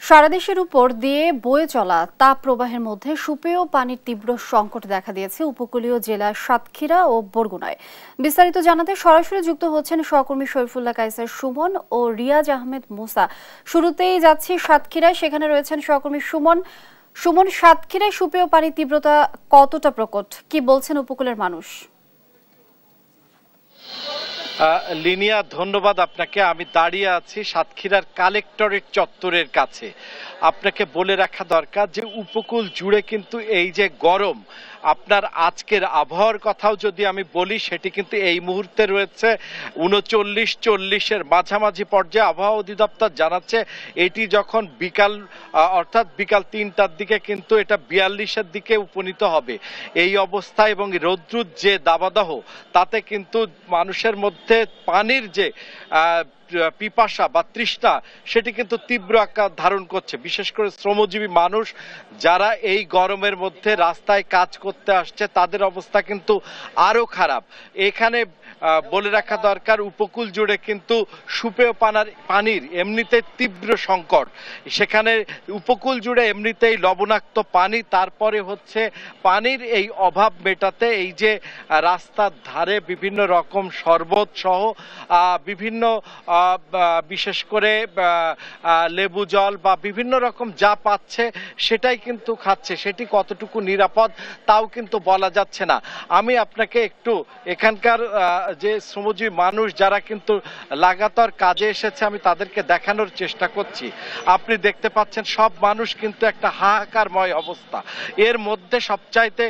সারা দেশের উপর দিয়ে বয়ে চলা তাপ প্রবাহের মধ্যে সুপেয় পানির তীব্র সংকট দেখা দিয়েছে উপকূলীয় জেলা সাতক্ষীরা ও বরগুনায়। বিস্তারিত জানাতে সরাসরি যুক্ত হচ্ছেন সহকর্মী শরীফুল্লাহ কায়সার সুমন ও রিয়াজ আহমেদ মুসা। শুরুতেই যাচ্ছি সাতক্ষীরায়, সেখানে রয়েছেন সহকর্মী সুমন। সুমন, সাতক্ষীরায় সুপেয় পানির তীব্রতা কতটা প্রকট, কি বলছেন উপকূলের মানুষ? লিনিয়া, ধন্যবাদ আপনাকে। আমি দাঁড়িয়ে আছি সাতক্ষীরার কালেক্টরেট চত্বরের কাছে। আপনাকে বলে রাখা দরকার যে উপকূল জুড়ে কিন্তু এই যে গরম, আপনার আজকের আবহাওয়ার কথাও যদি আমি বলি, সেটি কিন্তু এই মুহূর্তে রয়েছে 39-40-এর মাঝামাঝি পর্যায়ে। আবহাওয়া অধিদপ্তর জানাচ্ছে এটি যখন অর্থাৎ বিকাল 3টার দিকে কিন্তু এটা 42-এর দিকে উপনীত হবে। এই অবস্থা এবং রৌদ্রুর যে দাবদাহ, তাতে কিন্তু মানুষের মধ্যে পানির যে পিপাসা বা তৃষ্ণা, সেটি কিন্তু তীব্র আকার ধারণ করছে। বিশেষ করে শ্রমজীবী মানুষ যারা এই গরমের মধ্যে রাস্তায় কাজ করতে আসছে, তাদের অবস্থা কিন্তু আরো খারাপ। এখানে বলে রাখা দরকার, উপকূল জুড়ে কিন্তু সুপেয় পানির এমনিতে তীব্র সংকট। সেখানে উপকূল জুড়ে এমনিতেই লবণাক্ত পানি, তারপরে হচ্ছে পানির এই অভাব মেটাতে এই যে রাস্তার ধারে বিভিন্ন রকম শরবত সহ বিভিন্ন বিশেষ করে লেবু জল বা বিভিন্ন রকম যা পাচ্ছে সেটাই কিন্তু খাচ্ছে। সেটি কতটুকু নিরাপদ তাও কিন্তু বলা যাচ্ছে না। আমি আপনাকে একটু এখানকার যে শ্রমজীবী মানুষ যারা কিন্তু লাগাতার কাজে এসেছে, আমি তাদেরকে দেখানোর চেষ্টা করছি। আপনি দেখতে পাচ্ছেন সব মানুষ কিন্তু একটা হাহাকারময় অবস্থা। এর মধ্যে সবচাইতে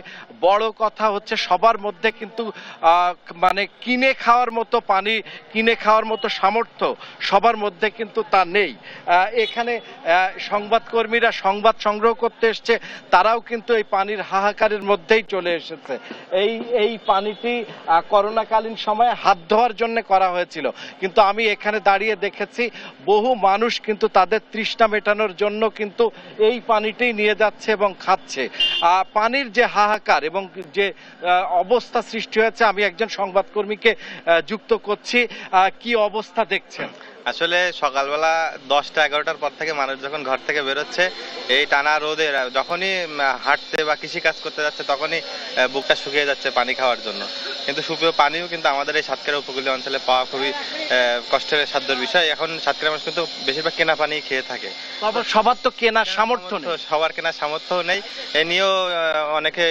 বড় কথা হচ্ছে সবার মধ্যে কিন্তু মানে কিনে খাওয়ার মতো পানি, কিনে খাওয়ার মতো সামর্থ্য সবার মধ্যে কিন্তু তা নেই। এখানে সংবাদকর্মীরা সংবাদ সংগ্রহ করতে এসছে, তারাও কিন্তু এই পানির হাহাকারের মধ্যেই চলে এসেছে। এই পানিটি করোনাকালীন সময়ে হাত ধোয়ার জন্য করা হয়েছিল, কিন্তু আমি এখানে দাঁড়িয়ে দেখেছি বহু মানুষ কিন্তু তাদের তৃষ্ণা মেটানোর জন্য কিন্তু এই পানিটি নিয়ে যাচ্ছে এবং খাচ্ছে। পানির যে হাহাকার এবং যে অবস্থা সৃষ্টি হয়েছে, আমি একজন সংবাদকর্মীকে যুক্ত করছি। কি অবস্থা দেখছেন? আসলে সকালবেলা 10টা-11টার পর থেকে মানুষ যখন ঘর থেকে বেরোচ্ছে, এই টানা রোদে যখনই হাঁটতে বা কৃষি কাজ করতে যাচ্ছে, তখনই বুকটা শুকিয়ে যাচ্ছে পানি খাওয়ার জন্য। কিন্তু সুপেয় পানিও কিন্তু আমাদের এই সাতক্ষীরা উপকূলীয় অঞ্চলে পাওয়া খুবই কষ্টের সাধ্যের বিষয়। এখন সাতক্ষীরা মানুষ কিন্তু বেশিরভাগ কেনা পানি খেয়ে থাকে। সবার তো কেনার সামর্থ্য নেই, সবার কেনার সামর্থ্য নেই। এ নিয়েও অনেকে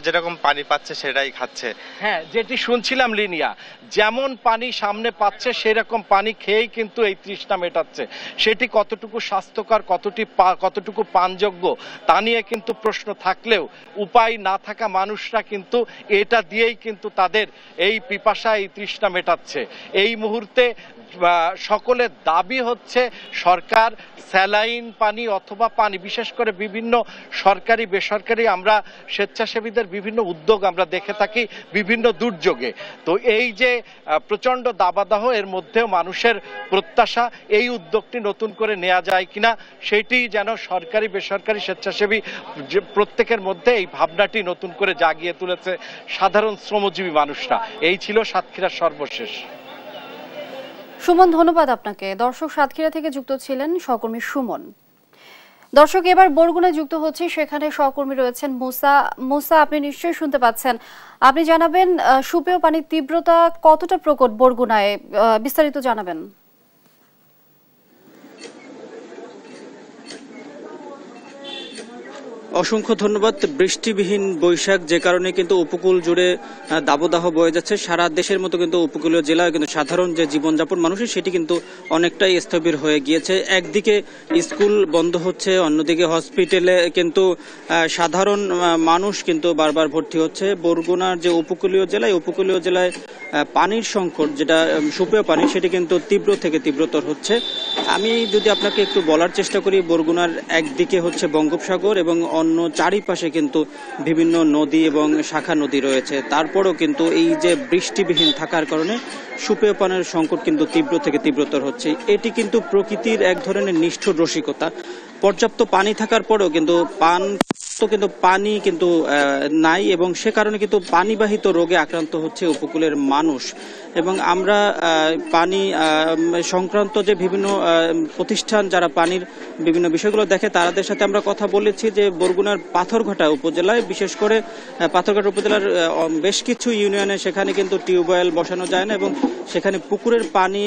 যেরকম পানি পাচ্ছে সেটাই খাচ্ছে। হ্যাঁ, যেটি শুনছিলাম লিনিয়া, যেমন পানি সামনে পাচ্ছে সেরকম পানি খেয়েই কিন্তু এই তৃষ্ণা মেটাচ্ছে। সেটি কতটুকু স্বাস্থ্যকর, কতটুকু পানযোগ্য তা নিয়ে কিন্তু প্রশ্ন থাকলেও উপায় না থাকা মানুষরা কিন্তু এটা দিয়েই কিন্তু তাদের এই পিপাসা, এই তৃষ্ণা মেটাচ্ছে। এই মুহূর্তে সকলের দাবি হচ্ছে সরকার স্যালাইন পানি অথবা পানি, বিশেষ করে বিভিন্ন সরকারি বেসরকারি আমরা স্বেচ্ছাসেবীদের বিভিন্ন উদ্যোগ আমরা দেখে থাকি বিভিন্ন দুর্যোগে। তো এই যে প্রচণ্ড দাবদাহ, এর মধ্যেও মানুষের প্রত্যাশা এই উদ্যোগটি নতুন করে নেওয়া যায় কিনা, সেটি যেন সরকারি বেসরকারি স্বেচ্ছাসেবী প্রত্যেকের মধ্যে এই ভাবনাটি নতুন করে জাগিয়ে তুলেছে সাধারণ শ্রমজীবী মানুষরা। এই ছিল সাতক্ষীরার সর্বশেষ। সুমন, ধন্যবাদ আপনাকে। দর্শক, সাতক্ষীরা থেকে যুক্ত ছিলেন সহকর্মী সুমন। দর্শক, এবার বরগুনায় যুক্ত হচ্ছে, সেখানে সহকর্মী রয়েছেন মুসা। মুসা, আপনি নিশ্চয়ই শুনতে পাচ্ছেন, আপনি জানাবেন সুপেয় পানির তীব্রতা কতটা প্রকট বরগুনায়, বিস্তারিত জানাবেন। অসংখ্য ধন্যবাদ। বৃষ্টিবিহীন বৈশাখ, যে কারণে কিন্তু উপকূল জুড়ে দাবদাহ বয়ে যাচ্ছে। সারা দেশের মতো কিন্তু উপকূলীয় জেলায় কিন্তু সাধারণ যে জীবনযাপন মানুষের, সেটি কিন্তু অনেকটাই স্থবির হয়ে গিয়েছে। একদিকে স্কুল বন্ধ হচ্ছে, অন্যদিকে হসপিটালে কিন্তু সাধারণ মানুষ কিন্তু বারবার ভর্তি হচ্ছে। বরগুনার যে উপকূলীয় জেলায় পানির সংকট, যেটা সুপেয় পানি, সেটি কিন্তু তীব্র থেকে তীব্রতর হচ্ছে। আমি যদি আপনাকে একটু বলার চেষ্টা করি, বরগুনার একদিকে হচ্ছে বঙ্গোপসাগর এবং অন্য চারিপাশে কিন্তু বিভিন্ন নদী এবং শাখা নদী রয়েছে। তারপরও কিন্তু এই যে বৃষ্টিবিহীন থাকার কারণে সুপেয় পানির সংকট কিন্তু তীব্র থেকে তীব্রতর হচ্ছে। এটি কিন্তু প্রকৃতির এক ধরনের নিষ্ঠুর রসিকতা। পর্যাপ্ত পানি থাকার পরেও কিন্তু পর্যাপ্ত কিন্তু পানি কিন্তু নাই, এবং সে কারণে কিন্তু পানিবাহিত রোগে আক্রান্ত হচ্ছে উপকূলের মানুষ। এবং আমরা পানি সংক্রান্ত যে বিভিন্ন প্রতিষ্ঠান যারা পানির বিভিন্ন বিষয়গুলো দেখে তাদের সাথে আমরা কথা বলেছি যে বরগুনার পাথরঘাটা উপজেলায়, বিশেষ করে পাথরঘাটা উপজেলার বেশ কিছু ইউনিয়নে সেখানে কিন্তু টিউবওয়েল বসানো যায় না, এবং সেখানে পুকুরের পানি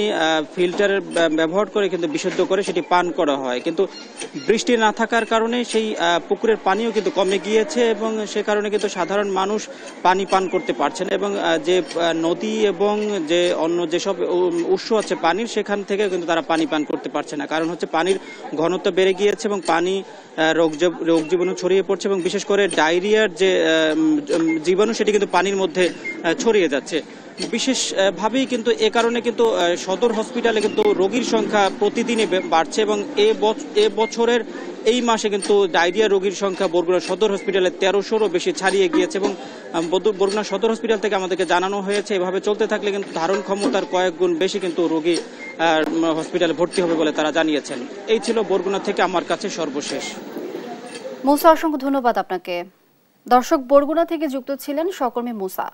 ফিল্টারের ব্যবহার করে কিন্তু বিশুদ্ধ করে সেটি পান করা হয়। কিন্তু বৃষ্টি না থাকার কারণে সেই পুকুরের পানিও কিন্তু কমে গিয়েছে, এবং সে কারণে কিন্তু সাধারণ মানুষ পানি পান করতে পারছে না। এবং যে নদী এবং যে অন্য যেসব উৎস আছে পানির, সেখান থেকে কিন্তু তারা পানি পান করতে পারছে না। কারণ হচ্ছে পানির ঘনত্ব বেড়ে গিয়েছে এবং পানি রোগ জীবাণু ছড়িয়ে পড়ছে, এবং বিশেষ করে ডায়রিয়ার যে জীবাণু সেটি কিন্তু পানির মধ্যে ছড়িয়ে যাচ্ছে বিশেষভাবেই। কিন্তু এ কারণে কিন্তু সদর হসপিটালে কিন্তু রোগীর সংখ্যা প্রতিদিনই বাড়ছে, এবং এ বছরের এই মাসে কিন্তু ডায়রিয়া রোগীর সংখ্যা বরগুনা সদর হসপিটালে 1300-রও বেশি ছাড়িয়ে গিয়েছে। এবং বরগুনা সদর হসপিটাল থেকে আমাদেরকে জানানো হয়েছে এভাবে চলতে থাকলে কিন্তু ধারণ ক্ষমতার কয়েক গুণ বেশি কিন্তু রোগী হসপিটালে ভর্তি হবে বলে তারা জানিয়েছেন। এই ছিল বরগুনা থেকে আমার কাছে সর্বশেষ। মুসা, অসংখ্য ধন্যবাদ আপনাকে। দর্শক, বরগুনা থেকে যুক্ত ছিলেন সহকর্মী মুসা।